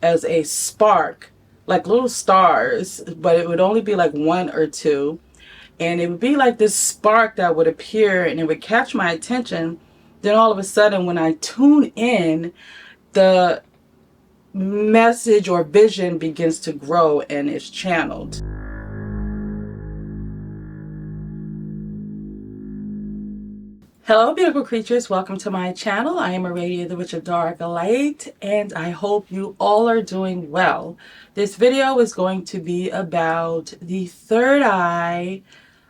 as a spark, like little stars, but it would only be like one or two. And it would be like this spark that would appear and it would catch my attention. Then all of a sudden, when I tune in, the message or vision begins to grow and is channeled. Hello beautiful creatures, welcome to my channel. I am Aradia, the Witch of Dark Light, and I hope you all are doing well. This video is going to be about the third eye.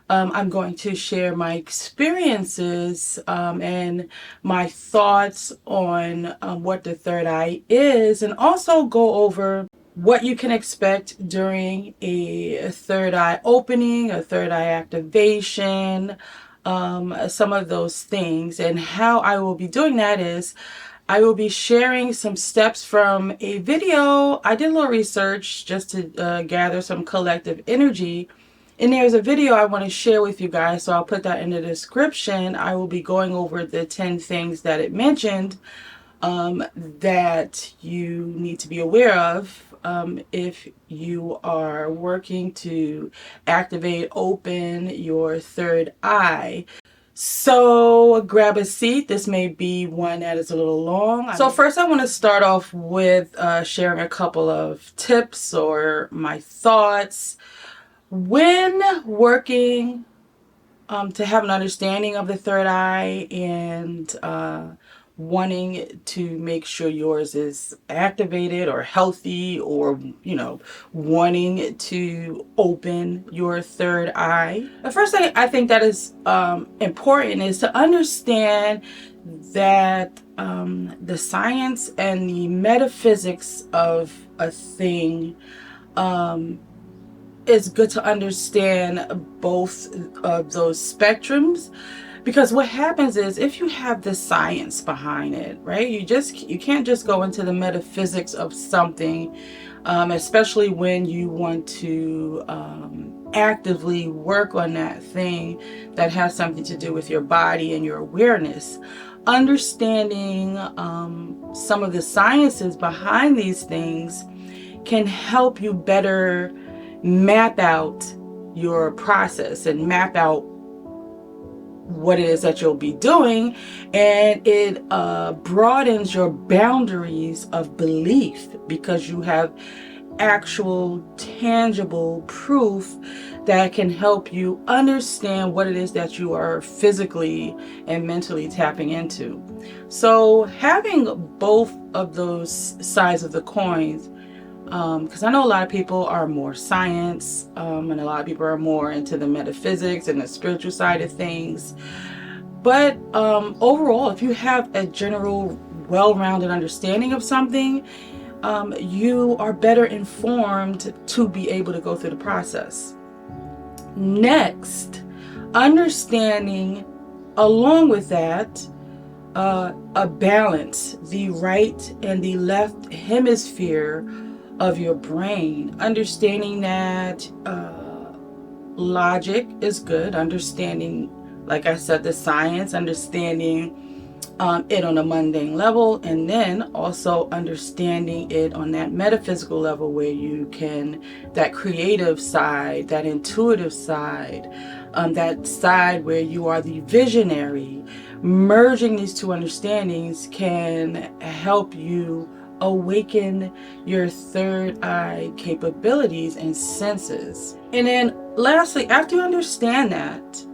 I'm going to share my experiences and my thoughts on what the third eye is, and also go over what you can expect during a third eye opening, a third eye activation, some of those things. And how I will be doing that is I will be sharing some steps from a video. I did a little research just to gather some collective energy. And there's a video I want to share with you guys, so I'll put that in the description. I will be going over the 10 things that it mentioned that you need to be aware of if you are working to activate, open your third eye. So grab a seat. This may be one that is a little long. So first I want to start off with sharing a couple of tips or my thoughts. When working to have an understanding of the third eye and wanting to make sure yours is activated or healthy, or wanting to open your third eye, the first thing I think that is important is to understand that the science and the metaphysics of a thing, it's good to understand both of those spectrums, because what happens is if you have the science behind it, right, you can't just go into the metaphysics of something, especially when you want to actively work on that thing that has something to do with your body and your awareness. Understanding some of the sciences behind these things can help you better map out your process and map out what it is that you'll be doing, and it broadens your boundaries of belief because you have actual tangible proof that can help you understand what it is that you are physically and mentally tapping into. So having both of those sides of the coins, because I know a lot of people are more science, and a lot of people are more into the metaphysics and the spiritual side of things. But overall, if you have a general, well-rounded understanding of something, you are better informed to be able to go through the process. Next, understanding along with that a balance, the right and the left hemisphere of your brain. Understanding that logic is good, understanding, like I said, the science, understanding it on a mundane level, and then also understanding it on that metaphysical level where you can, that creative side, that intuitive side, that side where you are the visionary. Merging these two understandings can help you awaken your third eye capabilities and senses. And then lastly, after you understand that,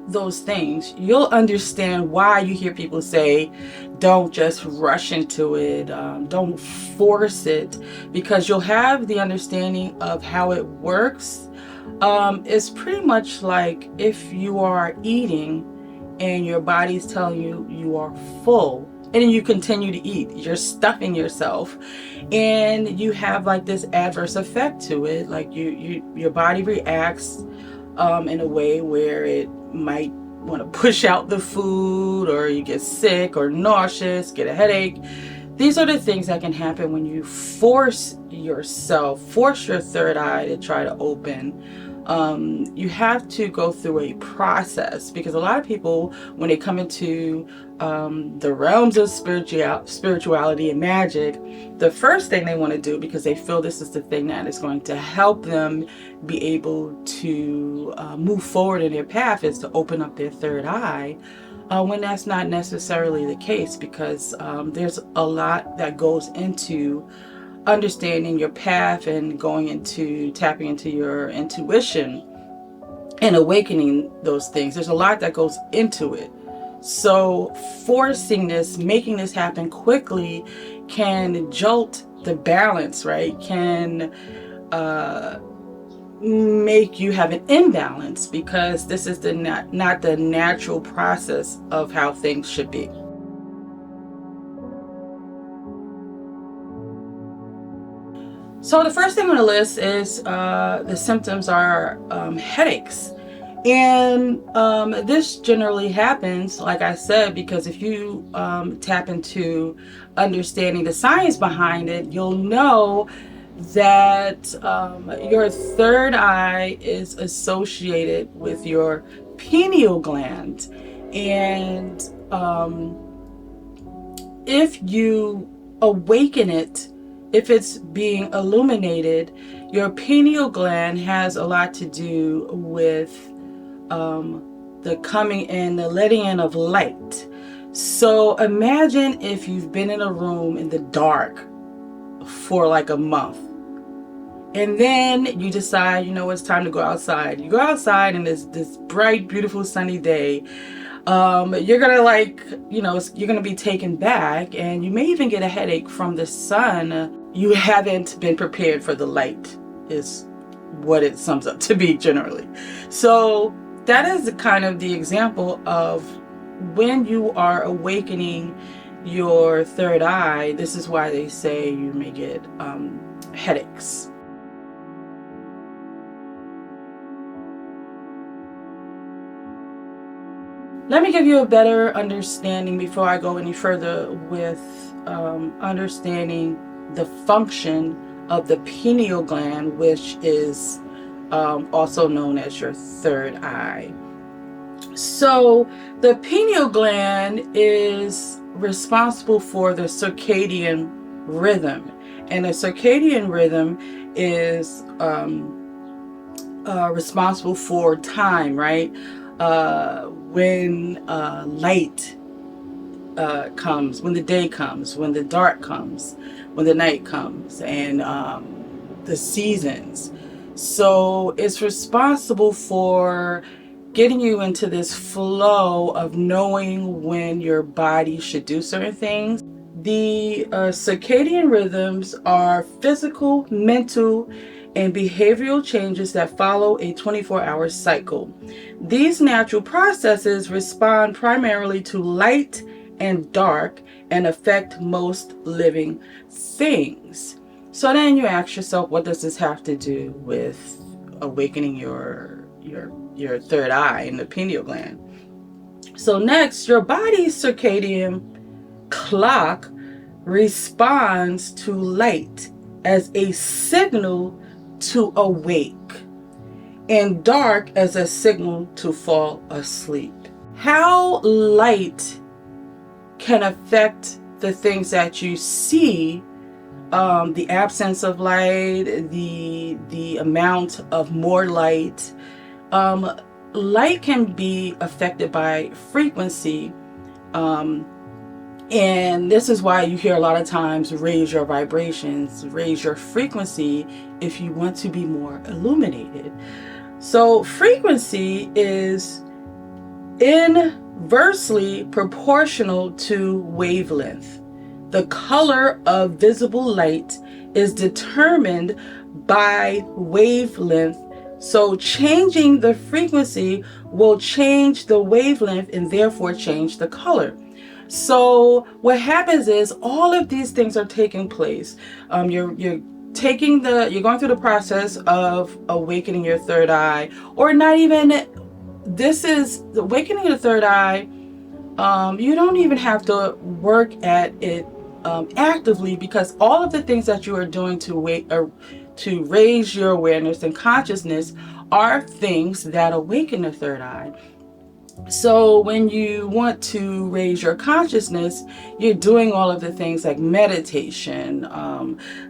those things, you'll understand why you hear people say don't just rush into it, don't force it, because you'll have the understanding of how it works. It's pretty much like if you are eating and your body's telling you you are full, and then you continue to eat, you're stuffing yourself, and you have like this adverse effect to it. Like your body reacts in a way where it might want to push out the food, or you get sick or nauseous, get a headache. These are the things that can happen when you force yourself, force your third eye to try to open. You have to go through a process, because a lot of people, when they come into the realms of spirituality and magic, the first thing they want to do, because they feel this is the thing that is going to help them be able to move forward in their path, is to open up their third eye. When that's not necessarily the case, because there's a lot that goes into understanding your path and going into tapping into your intuition and awakening those things. There's a lot that goes into it. So forcing this, making this happen quickly, can jolt the balance, right? Can make you have an imbalance, because this is not the natural process of how things should be. So the first thing on the list is the symptoms are headaches. And this generally happens, like I said, because if you tap into understanding the science behind it, you'll know that your third eye is associated with your pineal gland. And if you awaken it, if it's being illuminated, your pineal gland has a lot to do with the coming in, the letting in of light. So imagine if you've been in a room in the dark for like a month, and then you decide, it's time to go outside. You go outside and it's this bright, beautiful, sunny day. You're gonna you're gonna be taken back, and you may even get a headache from the sun. You haven't been prepared for the light, is what it sums up to be generally. So that is kind of the example of when you are awakening your third eye. This is why they say you may get headaches. Let me give you a better understanding before I go any further with understanding the function of the pineal gland, which is also known as your third eye. So the pineal gland is responsible for the circadian rhythm, and the circadian rhythm is responsible for time, right? When light comes, when the day comes, when the dark comes, when the night comes, and the seasons. So it's responsible for getting you into this flow of knowing when your body should do certain things. The circadian rhythms are physical, mental, and behavioral changes that follow a 24-hour cycle. These natural processes respond primarily to light and dark and affect most living things. So then you ask yourself, what does this have to do with awakening your third eye and the pineal gland? So next, your body's circadian clock responds to light as a signal to awake, and dark as a signal to fall asleep. How light can affect the things that you see, the absence of light, the amount of more light. Light can be affected by frequency, and this is why you hear a lot of times raise your vibrations, raise your frequency if you want to be more illuminated. So frequency is inversely proportional to wavelength. The color of visible light is determined by wavelength. So changing the frequency will change the wavelength and therefore change the color. So what happens is all of these things are taking place. You're going through the process of awakening your third eye, or not even. This is the awakening of the third eye. You don't even have to work at it actively, because all of the things that you are doing to raise your awareness and consciousness are things that awaken the third eye. So when you want to raise your consciousness, you're doing all of the things like meditation,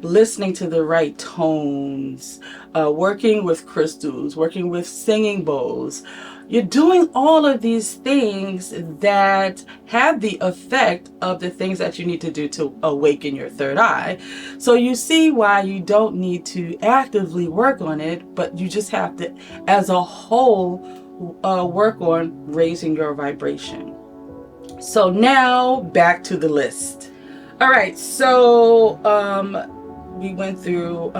listening to the right tones, working with crystals, working with singing bowls. You're doing all of these things that have the effect of the things that you need to do to awaken your third eye. So you see why you don't need to actively work on it, but you just have to, as a whole, work on raising your vibration. So now back to the list. All right, so we went through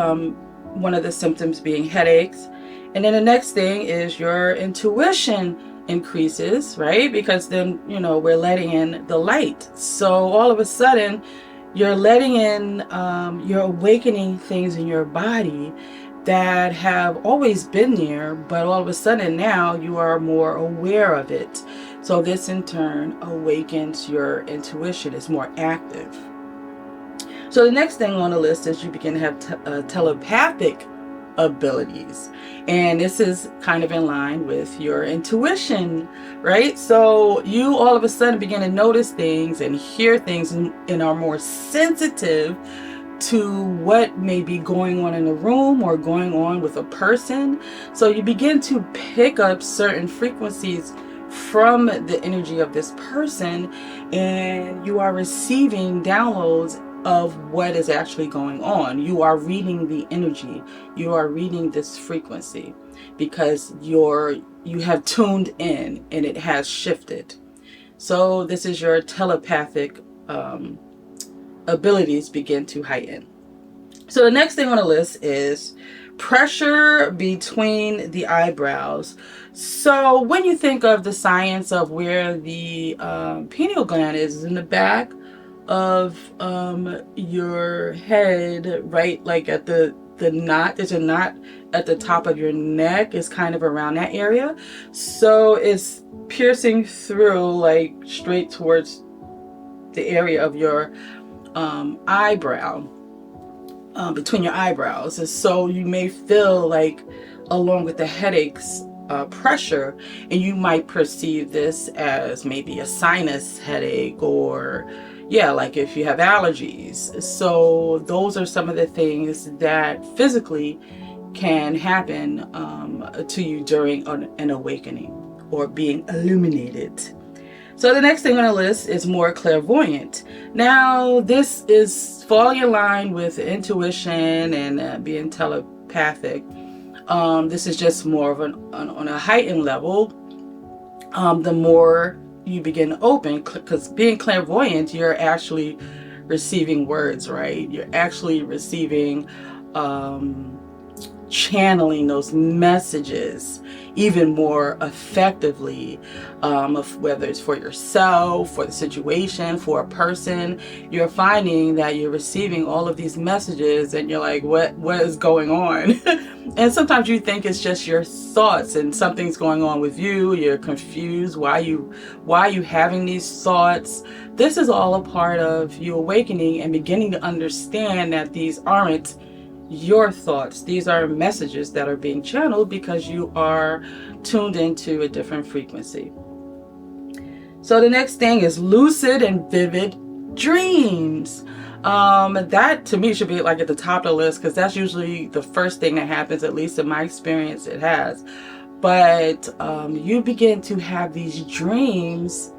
one of the symptoms being headaches, and then the next thing is your intuition increases, right? Because then, you know, we're letting in the light. So all of a sudden you're letting in, you're awakening things in your body that have always been there, but all of a sudden now you are more aware of it. So this in turn awakens your intuition. It's more active. So the next thing on the list is you begin to have telepathic abilities, and this is kind of in line with your intuition, right? So you all of a sudden begin to notice things and hear things and are more sensitive to what may be going on in the room or going on with a person. So you begin to pick up certain frequencies from the energy of this person, and you are receiving downloads of what is actually going on. You are reading the energy. You are reading this frequency because you have tuned in and it has shifted. So this is your telepathic abilities begin to heighten. So the next thing on the list is pressure between the eyebrows. So when you think of the science of where the pineal gland is in the back of your head, right? Like at the knot, there's a knot at the top of your neck, is kind of around that area. So it's piercing through, like straight towards the area of your eyebrow, between your eyebrows. And so you may feel like, along with the headaches, pressure, and you might perceive this as maybe a sinus headache, or like if you have allergies. So those are some of the things that physically can happen to you during an awakening or being illuminated. So the next thing on the list is more clairvoyant. Now this is falling in line with intuition and being telepathic. This is just more of on a heightened level. The more you begin to open, because being clairvoyant, you're actually receiving words, right? You're actually receiving, channeling those messages even more effectively, whether it's for yourself, for the situation, for a person. You're finding that you're receiving all of these messages and you're like, what is going on? And sometimes you think it's just your thoughts and something's going on with you. You're confused. Why are you having these thoughts? This is all a part of you awakening and beginning to understand that these aren't your thoughts. These are messages that are being channeled because you are tuned into a different frequency. So the next thing is lucid and vivid dreams. That to me should be like at the top of the list, because that's usually the first thing that happens, at least in my experience it has. But you begin to have these dreams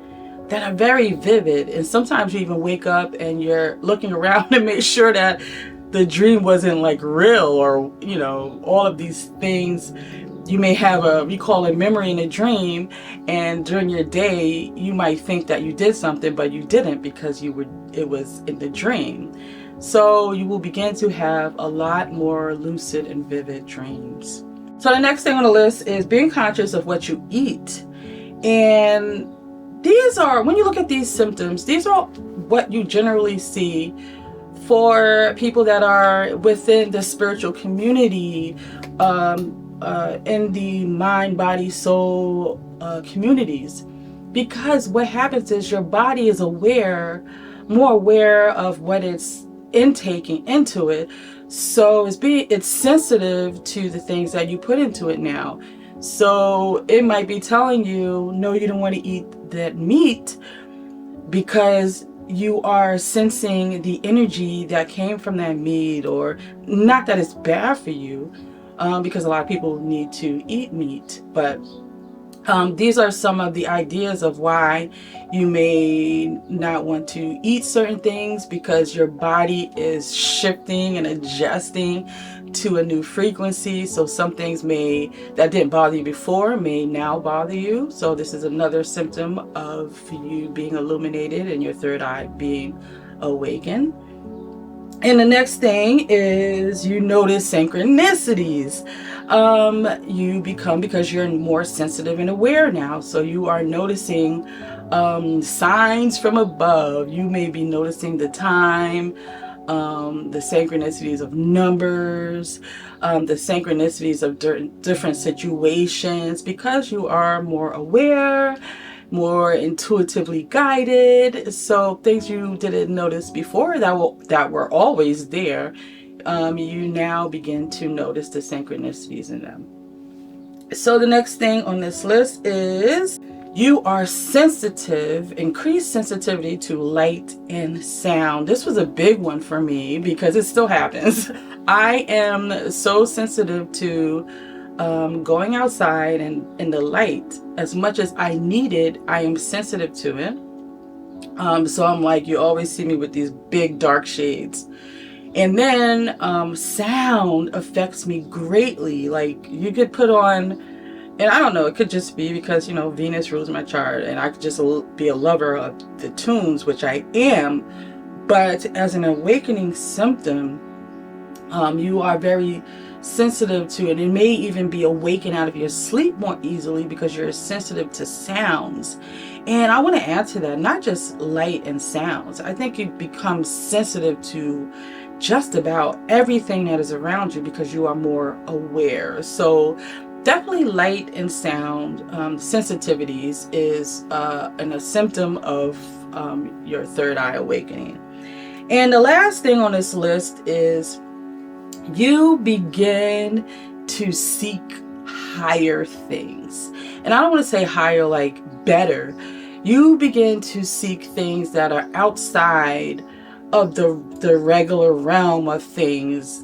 that are very vivid, and sometimes you even wake up and you're looking around to make sure that the dream wasn't like real, or all of these things. You may have we call it memory in a dream, and during your day you might think that you did something, but you didn't, because it was in the dream. So you will begin to have a lot more lucid and vivid dreams. So the next thing on the list is being conscious of what you eat. And these are, when you look at these symptoms, these are what you generally see for people that are within the spiritual community, in the mind, body, soul communities. Because what happens is your body is more aware of what it's intaking into it. So it's sensitive to the things that you put into it now. So it might be telling you, no, you don't want to eat that meat because you are sensing the energy that came from that meat, or not that it's bad for you, because a lot of people need to eat meat, but these are some of the ideas of why you may not want to eat certain things, because your body is shifting and adjusting to a new frequency. So some things that didn't bother you before may now bother you. So this is another symptom of you being illuminated and your third eye being awakened. And the next thing is you notice synchronicities. You become, because you're more sensitive and aware now, so you are noticing signs from above. You may be noticing the time, the synchronicities of numbers, the synchronicities of different situations, because you are more aware, more intuitively guided. So things you didn't notice before that were always there, you now begin to notice the synchronicities in them. So the next thing on this list is you are sensitive, increased sensitivity to light and sound. This was a big one for me because it still happens. I am so sensitive to going outside and in the light. As much as I need it, I am sensitive to it. So I'm like, you always see me with these big dark shades. And then sound affects me greatly. Like, you could put on, and I don't know, it could just be because, Venus rules my chart and I could just be a lover of the tunes, which I am. But as an awakening symptom, you are very sensitive to it. It may even be awakened out of your sleep more easily because you're sensitive to sounds. And I want to add to that, not just light and sounds. I think you become sensitive to just about everything that is around you because you are more aware. So definitely light and sound sensitivities is a symptom of your third eye awakening. And the last thing on this list is you begin to seek higher things. And I don't want to say higher like better. You begin to seek things that are outside of the regular realm of things,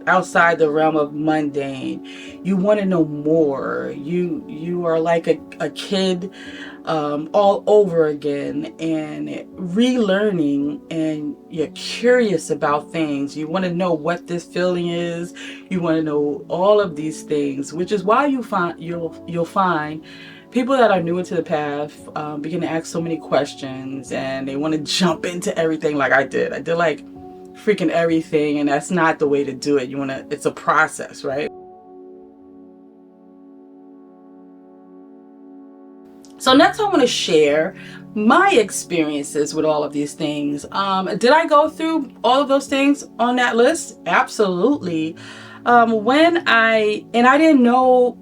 outside the realm of mundane. You want to know more. You are like a kid all over again and relearning, and you're curious about things. You want to know what this feeling is. You want to know all of these things, which is why you'll find people that are newer to the path begin to ask so many questions, and they want to jump into everything like I did. I did like freaking everything, and that's not the way to do it. It's a process, right? So next I want to share my experiences with all of these things. Did I go through all of those things on that list? Absolutely. I didn't know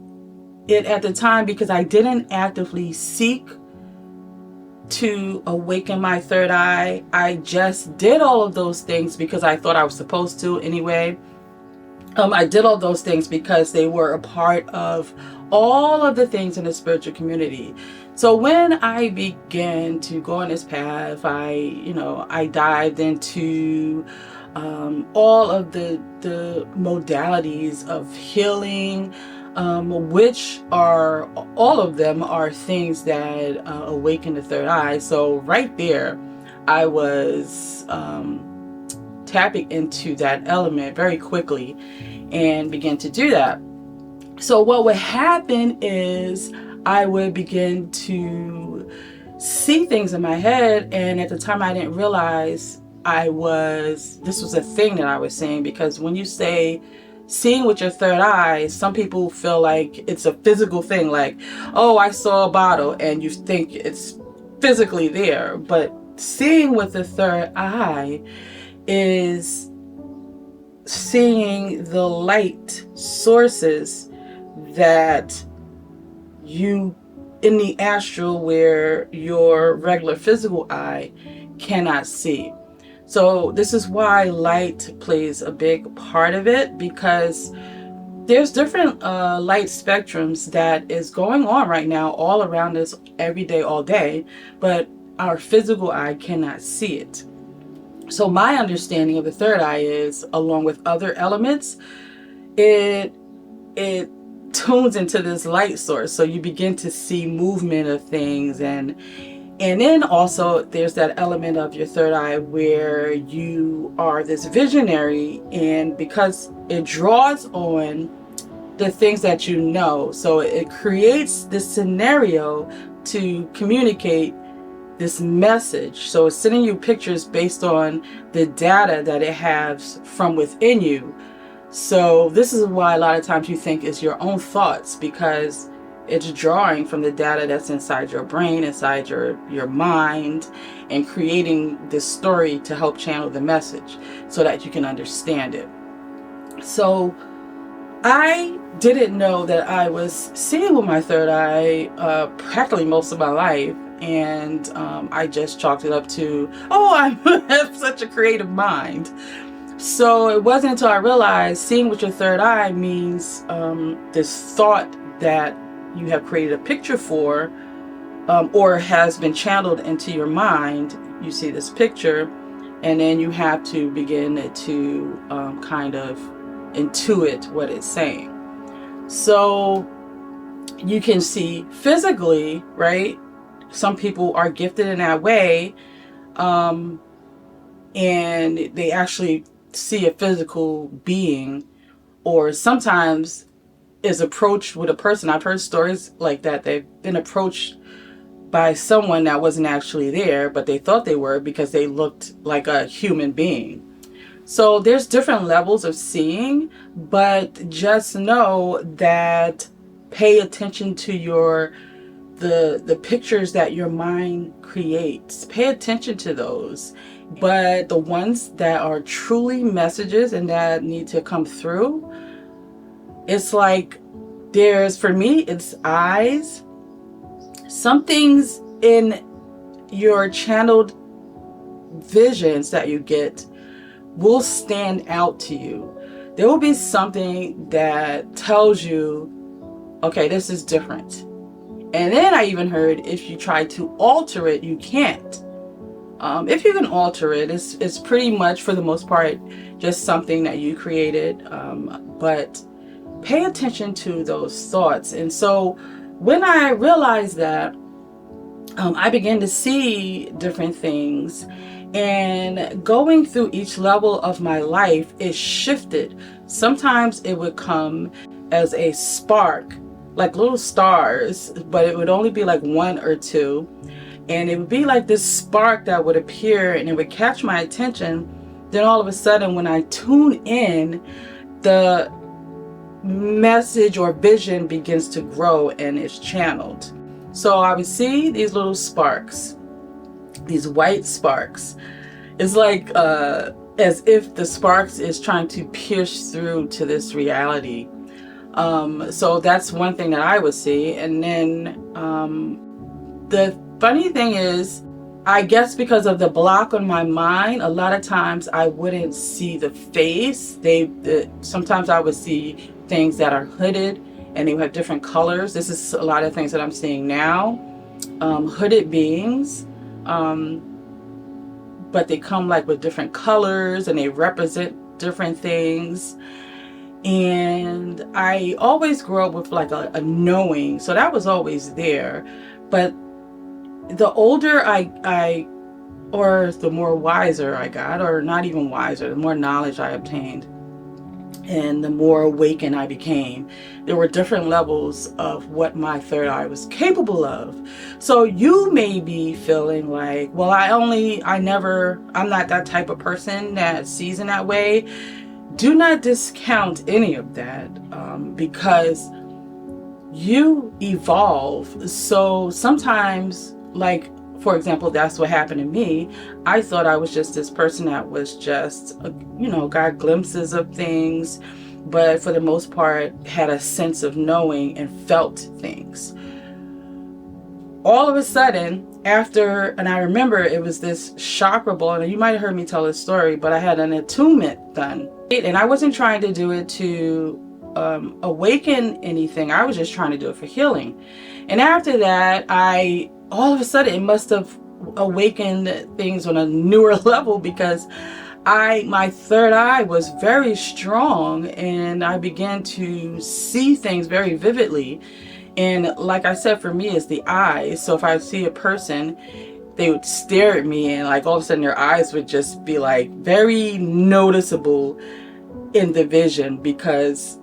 it at the time because I didn't actively seek to awaken my third eye. I just did all of those things because I thought I was supposed to anyway. I did all those things because they were a part of all of the things in the spiritual community. So when I began to go on this path, I dived into all of the modalities of healing, which are, all of them are things that awaken the third eye. So right there, I was tapping into that element very quickly and began to do that. So what would happen is I would begin to see things in my head, and at the time I didn't realize this was a thing that I was seeing, because when you say seeing with your third eye, some people feel like it's a physical thing, like, oh, I saw a bottle, and you think it's physically there. But seeing with the third eye is seeing the light sources that you in the astral where your regular physical eye cannot see. So this is why light plays a big part of it, because there's different light spectrums that is going on right now all around us every day, all day, but our physical eye cannot see it. So my understanding of the third eye is, along with other elements, it tunes into this light source. So you begin to see movement of things, and then also there's that element of your third eye where you are this visionary, and because it draws on the things that you know, so it creates this scenario to communicate this message. So it's sending you pictures based on the data that it has from within you. So this is why a lot of times you think it's your own thoughts, because it's drawing from the data that's inside your brain, inside your mind, and creating this story to help channel the message so that you can understand it. So I didn't know that I was seeing with my third eye practically most of my life. And I just chalked it up to, oh, I have such a creative mind. So it wasn't until I realized seeing with your third eye means this thought that you have created a picture for, or has been channeled into your mind. You see this picture, and then you have to begin to kind of intuit what it's saying. So you can see physically, right? Some people are gifted in that way, and they actually see a physical being, or sometimes is approached with a person. I've heard stories like that. They've been approached by someone that wasn't actually there, but they thought they were because they looked like a human being. So there's different levels of seeing, but just know that pay attention to the pictures that your mind creates. Pay attention to those. But the ones that are truly messages and that need to come through, it's like for me, it's eyes. Some things in your channeled visions that you get will stand out to you. There will be something that tells you, okay, this is different. And then I even heard if you try to alter it, you can't. If you can alter it, it's pretty much, for the most part, just something that you created. But pay attention to those thoughts. And so when I realized that, I began to see different things. And going through each level of my life, it shifted. Sometimes it would come as a spark, like little stars, but it would only be like one or two. And it would be like this spark that would appear and it would catch my attention. Then all of a sudden, when I tune in, the message or vision begins to grow and it's channeled. So I would see these little sparks, these white sparks. It's like as if the sparks is trying to pierce through to this reality. So that's one thing that I would see. And then the funny thing is, I guess because of the block on my mind, a lot of times I wouldn't see the face. Sometimes I would see things that are hooded and they have different colors. This is a lot of things that I'm seeing now. Hooded beings, but they come like with different colors and they represent different things. And I always grew up with like a knowing, so that was always there. But the older or the more wiser I got, or not even wiser, the more knowledge I obtained, and the more awakened I became, there were different levels of what my third eye was capable of. So you may be feeling like, well, I'm not that type of person that sees in that way. Do not discount any of that, because you evolve. So sometimes, like, for example, that's what happened to me. I thought I was just this person that was just, got glimpses of things, but for the most part had a sense of knowing and felt things. all of a sudden, after, and I remember it was this chakra ball, and you might have heard me tell this story, but I had an attunement done. And I wasn't trying to do it to awaken anything. I was just trying to do it for healing. And after that, all of a sudden, it must have awakened things on a newer level, because my third eye was very strong, and I began to see things very vividly. And like I said, for me, it's the eyes. So if I see a person, they would stare at me, and like all of a sudden their eyes would just be like very noticeable in the vision, because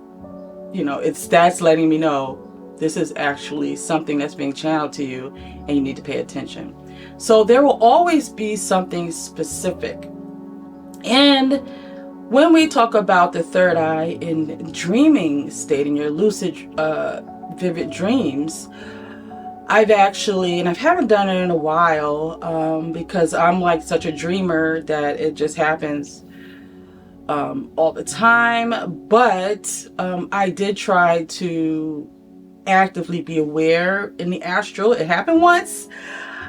that's letting me know this is actually something that's being channeled to you, and you need to pay attention. So there will always be something specific. And when we talk about the third eye in dreaming state, in your lucid vivid dreams, I haven't done it in a while, because I'm like such a dreamer that it just happens all the time. But I did try to actively be aware in the astral. It happened once.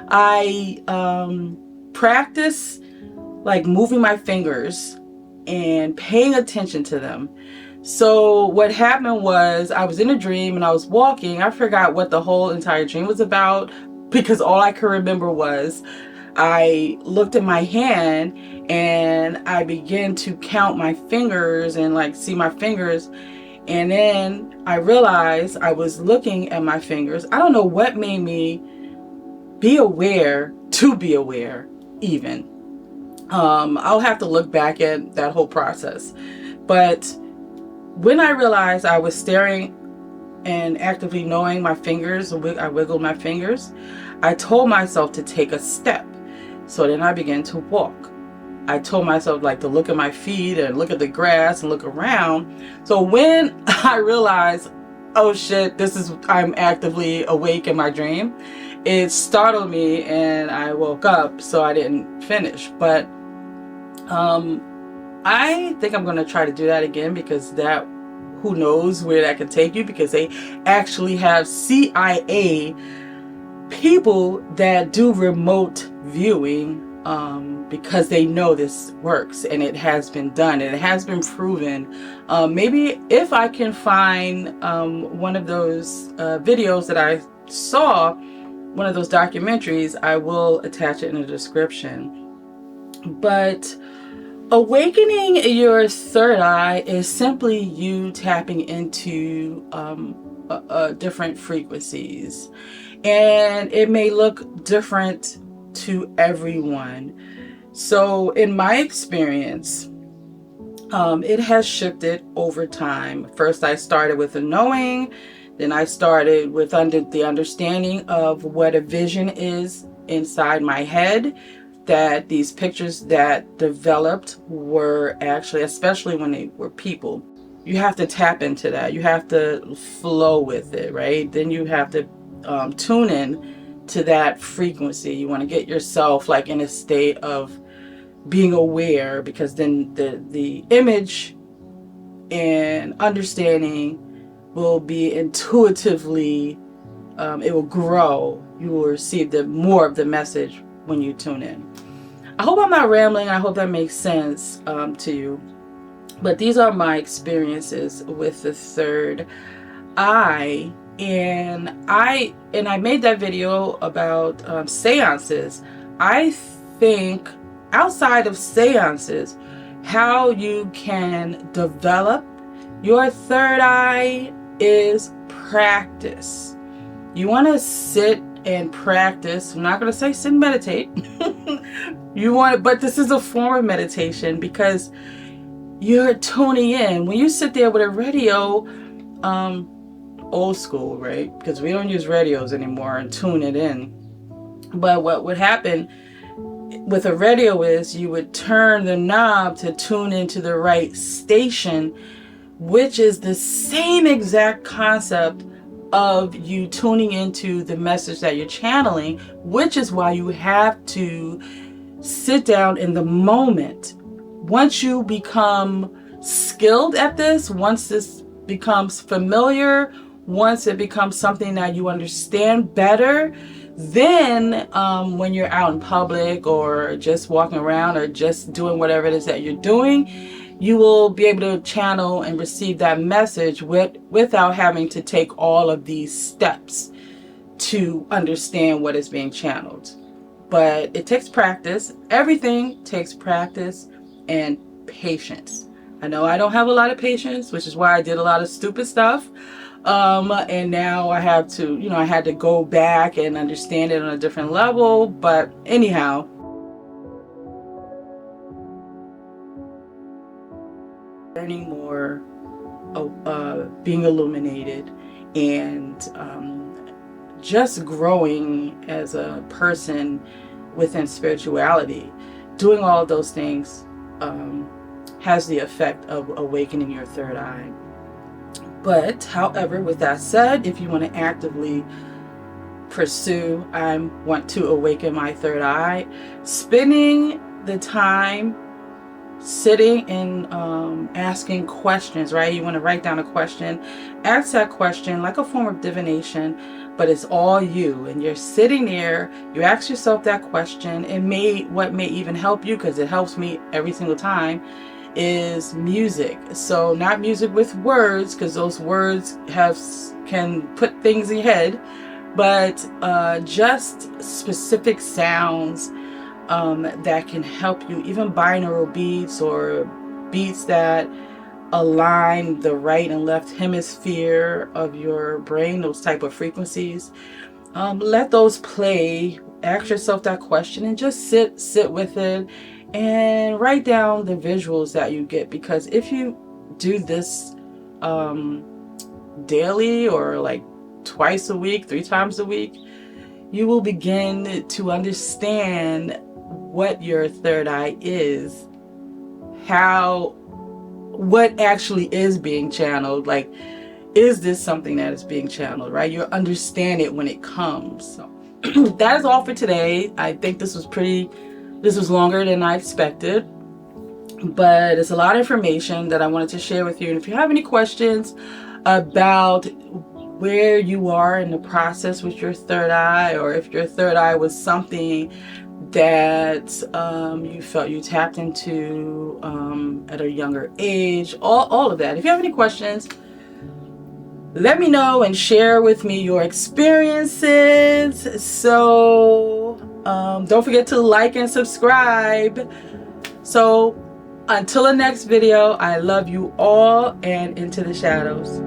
I practice like moving my fingers and paying attention to them. So what happened was, I was in a dream and I was walking. I forgot what the whole entire dream was about, because all I could remember was I looked at my hand and I began to count my fingers and like see my fingers. And then I realized I was looking at my fingers. I don't know what made me be aware to be aware even. I'll have to look back at that whole process. But when I realized I was staring and actively knowing my fingers, I wiggled my fingers, I told myself to take a step. So then I began to walk. I told myself like to look at my feet and look at the grass and look around. So when I realized, oh shit, I'm actively awake in my dream, it startled me and I woke up, so I didn't finish. But I think I'm going to try to do that again, because who knows where that could take you, because they actually have CIA people that do remote viewing, because they know this works and it has been done and it has been proven. Maybe if I can find one of those videos that I saw, one of those documentaries, I will attach it in the description. But awakening your third eye is simply you tapping into different frequencies, and it may look different to everyone. So in my experience, it has shifted over time. First I started with a knowing, then I started with the understanding of what a vision is inside my head, that these pictures that developed were actually, especially when they were people, you have to tap into that. You have to flow with it, right? Then you have to tune in to that frequency. You want to get yourself like in a state of being aware, because then the image and understanding will be intuitively, it will grow. You will receive more of the message when you tune in. I hope I'm not rambling. I hope that makes sense to you. But these are my experiences with the third eye. And I made that video about seances. I think outside of seances, how you can develop your third eye is practice. You want to sit and practice. I'm not going to say sit and meditate. But this is a form of meditation, because you're tuning in. When you sit there with a radio, old school, right? Because we don't use radios anymore, and tune it in. But what would happen with a radio is you would turn the knob to tune into the right station, which is the same exact concept of you tuning into the message that you're channeling, which is why you have to sit down in the moment. Once you become skilled at this, once this becomes familiar, once it becomes something that you understand better, Then when you're out in public or just walking around or just doing whatever it is that you're doing, you will be able to channel and receive that message without having to take all of these steps to understand what is being channeled. But it takes practice. Everything takes practice and patience. I know I don't have a lot of patience, which is why I did a lot of stupid stuff. And now I have to, I had to go back and understand it on a different level. But anyhow, learning more, being illuminated, and just growing as a person within spirituality. Doing all of those things has the effect of awakening your third eye. But however, with that said, if you want to actively pursue, I want to awaken my third eye, spending the time sitting and asking questions, right? You want to write down a question, ask that question like a form of divination, but it's all you, and you're sitting there, you ask yourself that question. What may even help you, because it helps me every single time, is music. So not music with words, because those words can put things in your head, but just specific sounds that can help you, even binaural beats or beats that align the right and left hemisphere of your brain, those type of frequencies. Let those play. Ask yourself that question and just sit with it and write down the visuals that you get, because if you do this daily or like twice a week, 3 times a week, you will begin to understand what your third eye is, what actually is being channeled. Like, is this something that is being channeled, right? You'll understand it when it comes. So that is all for today. I think this was longer than I expected, but it's a lot of information that I wanted to share with you. And if you have any questions about where you are in the process with your third eye, or if your third eye was something that you felt you tapped into at a younger age, all of that. If you have any questions, let me know and share with me your experiences. So don't forget to like and subscribe. So until the next video, I love you all, and into the shadows.